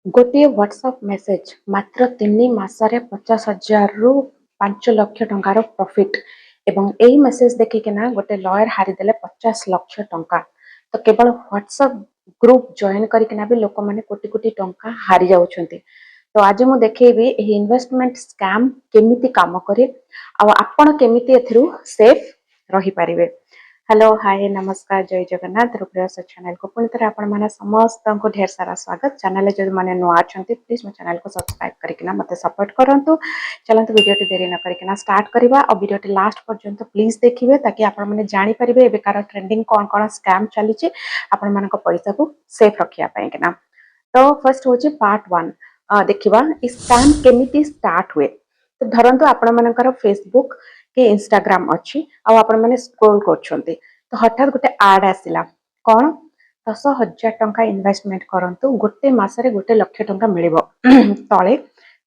गोटे WhatsApp message मात्र 3 मासरे 50,000 रु 5 लाख टंकार प्रॉफिट एवं यही मेसेज देखिकिना गोटे लॉयर हारिदेले 50 लाख टंका। तो केवल व्हाट्सएप ग्रुप जॉइन करकिना भी लोक माने कोटी कोटी टंका हारि जाउछन्ते। तो आज मु देखेबी एही इन्वेस्टमेंट स्कैम केमिति काम करे आ आपण केमिति एथिरु सेफ रही पारिबे। हेलो हाय नमस्कार जय जगन्नाथ रूपरेस चैनल को पुणी थे आपण मैंने समस्त को ढेर सारा स्वागत। चैनल जो मैंने नुआ अच्छा प्लीज मो चैनल को सब्सक्राइब करके मत सपोर्ट करूँ। चलते वीडियो देरी न करके स्टार्ट करवा और वीडियो लास्ट पर्यंत प्लीज देखिए ताकि आपण मैंने जानीपारे एबार ट्रेंडिंग कौन कौन स्कैम चली आपण मान पैसा को सेफ रखापी ना। तो फर्स्ट हूँ पार्ट 1 देखा स्कैम केमिति स्टार्ट हुए। तो धरतु आपण मानकर फेसबुक कि इंस्टाग्राम अच्छी आपण मैंने स्क्रोल कर तो हठात गोटे आड आसला कौन 10,000 टंका इन्वेस्टमेंट करंतु गोटे मासरे 1,00,000 टंका मिलिबो। तले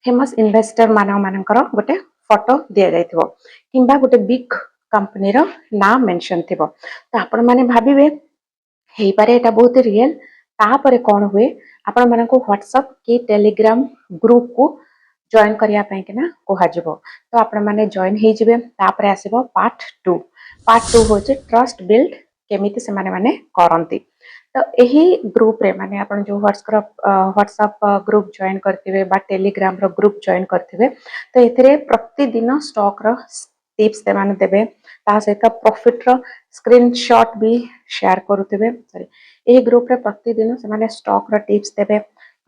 फेमस इन्वेस्टर मानकर गोटे फोटो दिया जाइथिबो किंबा गोटे बिग कंपनी रो नाम मेंशन थिबो। तो आपण माने भाबिबे हेई पारे एटा बहुत रियल। तापरे कौन हुए आपण माननको व्हाट्सएप कि टेलीग्राम ग्रुप को जॉइन करिया पई किना कोहाजिबो। तो आपण माने जॉइन हे जिवे। तापरे आसीबो पार्ट 2। पार्ट 2 होचे ट्रस्ट बिल्ड केमिति से माने करंती। तो यही ग्रुप रे माने आपण जो व्हाट्सएप ग्रुप जॉइन करथिबे बा टेलीग्राम रो ग्रुप जॉइन करथिबे तो एथिरे प्रतिदिन स्टॉक रो टिप्स ते माने देबे। ता सहित प्रॉफिट रो स्क्रीनशॉट भी शेयर करूथिबे। सॉरी एही ग्रुप रे प्रतिदिन से माने स्टॉक रो टिप्स देबे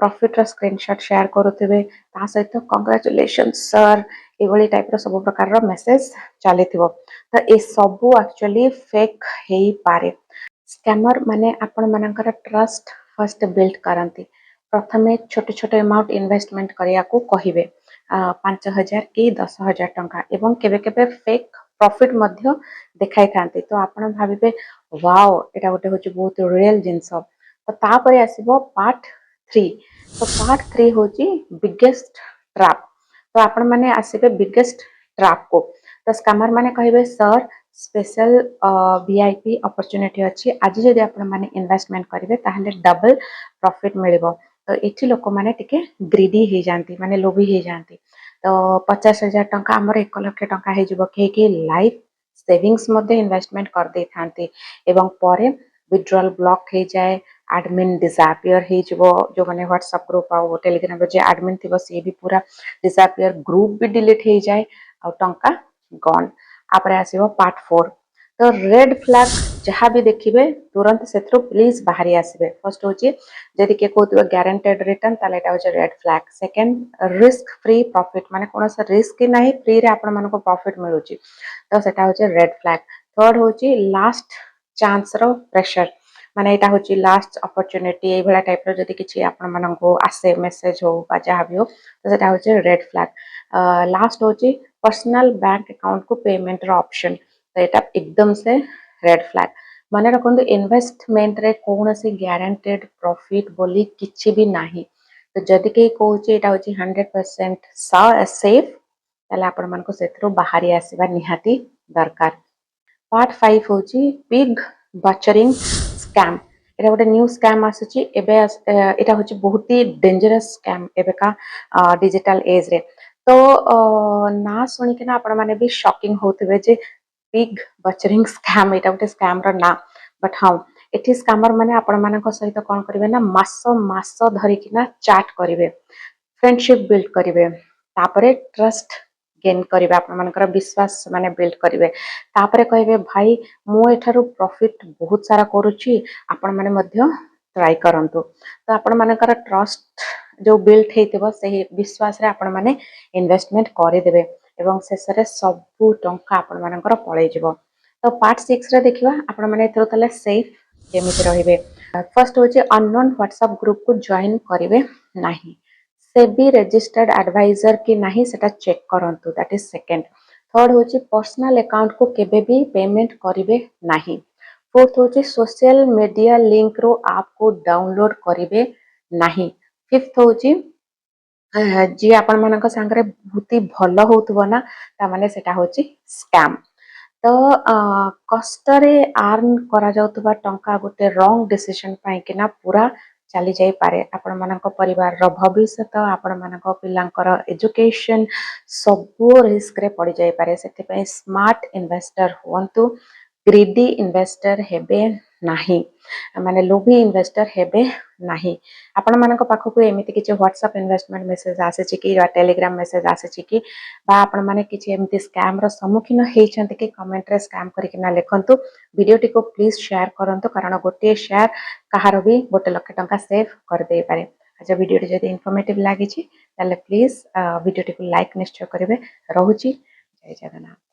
प्रॉफिट रो स्क्रीनशॉट शेयर करूथिबे। ता सहित कांग्रेचुलेशन सर एभली टाइप रो सब प्रकार रो मेसेज चलीथिबो। तो ए सबू एक्चुअली फेक हेई पारे। स्कैमर माने आपण मानकर ट्रस्ट फर्स्ट बिल्ड करंती। प्रथमे छोटे छोटे अमाउंट इन्वेस्टमेंट करिया को कहिबे 5,000 कि 10,000 टंका एवं केबे केबे फेक प्रॉफिट मध्य देखाई थांती। तो आपण भाबिबे वाओ एटा गोटे होची बहुत रियल जिंस। तो तापरे आसीबो पार्ट 3। तो पार्ट 3 होची बिगेस्ट ट्रैप। तो आपण माने आसीबे बिगेस्ट ट्रैप को। तो स्कैमर माने कहिबे सर स्पेशल वीआईपी अपॉर्चुनिटी अच्छी आज जदि आपण माने इन्वेस्टमेंट करेंगे ताहले डबल प्रॉफिट मिलिबो। तो एठी लोक माने टिके ग्रीडी हे जानती माने लोभी हे जानती। तो 50,000 टंका हमर 1,00,000 टंका हे जिवो कि लाइफ सेविंग्स मध्ये इन्वेस्टमेंट कर दे थांती एवं परे विड्रॉल ब्लॉक हे जाए एडमिन डिसअपियर हे जिवो। जो माने व्हाट्सएप ग्रुप आ टेलीग्राम रो जे एडमिन थिबो से भी पूरा डिसअपियर ग्रुप भी डिलीट हे जाए आ टंका गॉन। आपरे आसीबो पार्ट 4। तो रेड फ्लैग जहाँ भी देखिए तुरंत से प्लीज बाहरी आसबे। फर्स्ट हूँ जदि किए कहते ग्यारंटेड रिटर्न ताले एटा होचे red flag. Second risk free profit माने कौन सा रिस्क नहीं फ्री रे आपण मानको प्रॉफिट मिलुची तो सेटा होचे रेड फ्लैग। थर्ड होची लास्ट चांस रो प्रेशर माने एटा होची लास्ट अपॉर्चुनिटी ए भला टाइप रो जदि किछि आपण मानको आसे मेसेज हो बा जहाँ भी हो तो सेटा होचे रेड फ्लैग। लास्ट होची पर्सनल बैंक अकाउंट को पेमेंट रो ऑप्शन तो एटा एकदम से रेड फ्लैग। माने रखंतु इन्वेस्टमेंट रे कौन से गारंटेड प्रॉफिट बोली किछि भी नाही। तो जदि के कहूची एटा होची 100% सेफ ताले आपण मानको सेथरो बाहरी आसीबा निहाती दरकार। पार्ट 5 होची बिग बचरिंग स्कैम। एटा गोटे न्यू स्कैम आसुची एबे एटा होची बहुत ही डेंजरस स्कैम एबेका डिजिटल एज रे। तो ना सुनी के ना आपण माने भी शॉकिंग होतबे जे बिग बचरिंग स्कैम एटा गोटे स्कैम रो ना। बट हाँ एठी स्कैमर माने आपण मानक सहित कोन करिवे ना मास मास धरि कि ना चैट करिवे फ्रेंडशिप बिल्ड करिवे तापरे ट्रस्ट गेन करिवे आपण मानकर विश्वास माने बिल्ड करिवे तापरे कहिवे भाई मु एठारु प्रॉफिट बहुत सारा करूची आपण माने मध्य ट्राई करंतु। तो आपण मानकर ट्रस्ट जो बिल्ड हेतिबो सही विश्वास रे आपण माने इन्वेस्टमेंट करि देबे एवं शेषरे सबु टंका आपण मानकर पळै जिवो। तो पार्ट 6 रे देखिबा आपण माने एथरो तले सेफ केमिति रहिबे। फर्स्ट होचे अननोन व्हाट्सएप ग्रुप को जॉइन करिवे नाही। सेबी रजिस्टर्ड एडवाइजर कि नाही सेटा चेक करंतु दैट इज सेकंड। थर्ड होची पर्सनल अकाउंट को केबे भी पेमेंट करिवे नाही। फोर्थ होची सोशल मीडिया लिंक रो ऐप को डाउनलोड करिवे नाही। फिफ्थ होची जी आपण मानक सांगरे बहुत ही भल होतबो ना ता माने सेटा होची स्कैम। तो कष्ट रे आर्न करा जाउतबा टंका गोटे रॉन्ग डिसीजन पाई कि ना पूरा चली जाई पारे आपण मानक परिवार रो भविष्यत आपण मानक पिलांकर एजुकेशन सब रिस्क रे पड़ जाई पारे सेति स्मार्ट इन्वेस्टर हुअन्तु ग्रीडी इन्वेस्टर हेबे नाही माने लोभी इन्वेस्टर हेबे नाही आपण मानक पाखकु एमिति किछि व्हाट्सएप इन्वेस्टमेंट मेसेज आसे कि टेलीग्राम मेसेज आसे कि बा आपण माने किछि एमिति स्कैम रो सम्मुखीन हेइछन्ति कि कमेंट रे स्कैम करिकिना लेखन्तु वीडियोटी को प्लीज शेयर करंतु कारण गोटे शेयर कहार भी 1 लाख टंका सेव कर दे पारे अच्छा वीडियोटी जदि इन्फॉर्मेटिव लागि छि ताले प्लीज वीडियोटी को लाइक निश्चय करिवे रहुछि जय जगन्नाथ।